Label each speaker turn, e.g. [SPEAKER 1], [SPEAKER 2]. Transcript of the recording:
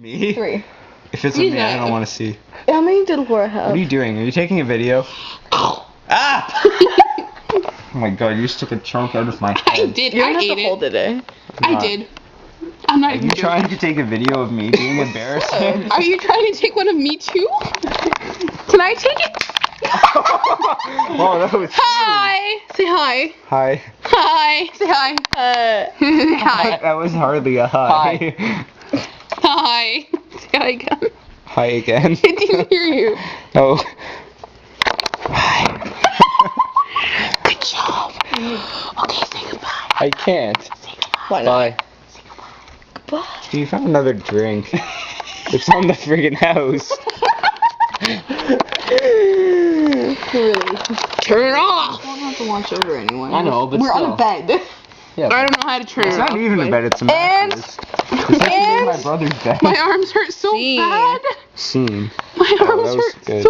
[SPEAKER 1] Me?
[SPEAKER 2] 3.
[SPEAKER 1] If it's with me, I don't want to see.
[SPEAKER 2] How many did Laura have?
[SPEAKER 1] What are you doing? Are you taking a video? Ah! Oh my god, you just took a chunk out of my head.
[SPEAKER 3] I did.
[SPEAKER 2] You don't
[SPEAKER 3] I
[SPEAKER 2] have
[SPEAKER 3] ate
[SPEAKER 2] to hold it, eh?
[SPEAKER 3] I did. I'm not
[SPEAKER 1] Are
[SPEAKER 3] even
[SPEAKER 1] you trying
[SPEAKER 3] joking.
[SPEAKER 1] to take a video of me being embarrassing?
[SPEAKER 3] Are you trying to take one of me too? Can I take it?
[SPEAKER 1] Oh, that was
[SPEAKER 3] Hi. Say hi.
[SPEAKER 1] Hi.
[SPEAKER 3] Hi. Say hi. Hi.
[SPEAKER 1] That was hardly a hi.
[SPEAKER 3] Hi. Say hi again.
[SPEAKER 1] Hi again.
[SPEAKER 3] I didn't hear you.
[SPEAKER 1] Oh.
[SPEAKER 3] Good job. Okay, say goodbye.
[SPEAKER 1] I can't.
[SPEAKER 2] Why not?
[SPEAKER 1] Bye.
[SPEAKER 2] Bye.
[SPEAKER 1] You found another drink. It's on the friggin' house.
[SPEAKER 2] Really?
[SPEAKER 3] Turn it off.
[SPEAKER 2] I don't have to watch over anyone.
[SPEAKER 1] I know, but
[SPEAKER 2] We're on
[SPEAKER 1] still.
[SPEAKER 2] a bed.
[SPEAKER 1] Yeah.
[SPEAKER 3] I don't know how to turn
[SPEAKER 1] It's
[SPEAKER 3] it
[SPEAKER 1] not
[SPEAKER 3] off.
[SPEAKER 1] even a
[SPEAKER 3] but
[SPEAKER 1] bed, it's a
[SPEAKER 2] And-
[SPEAKER 1] mattress. It's actually my brother's bed.
[SPEAKER 3] My arms hurt so
[SPEAKER 2] See.
[SPEAKER 3] bad.
[SPEAKER 1] Scene.
[SPEAKER 3] My
[SPEAKER 1] Oh,
[SPEAKER 3] arms
[SPEAKER 1] that was
[SPEAKER 3] hurt
[SPEAKER 1] good.
[SPEAKER 3] so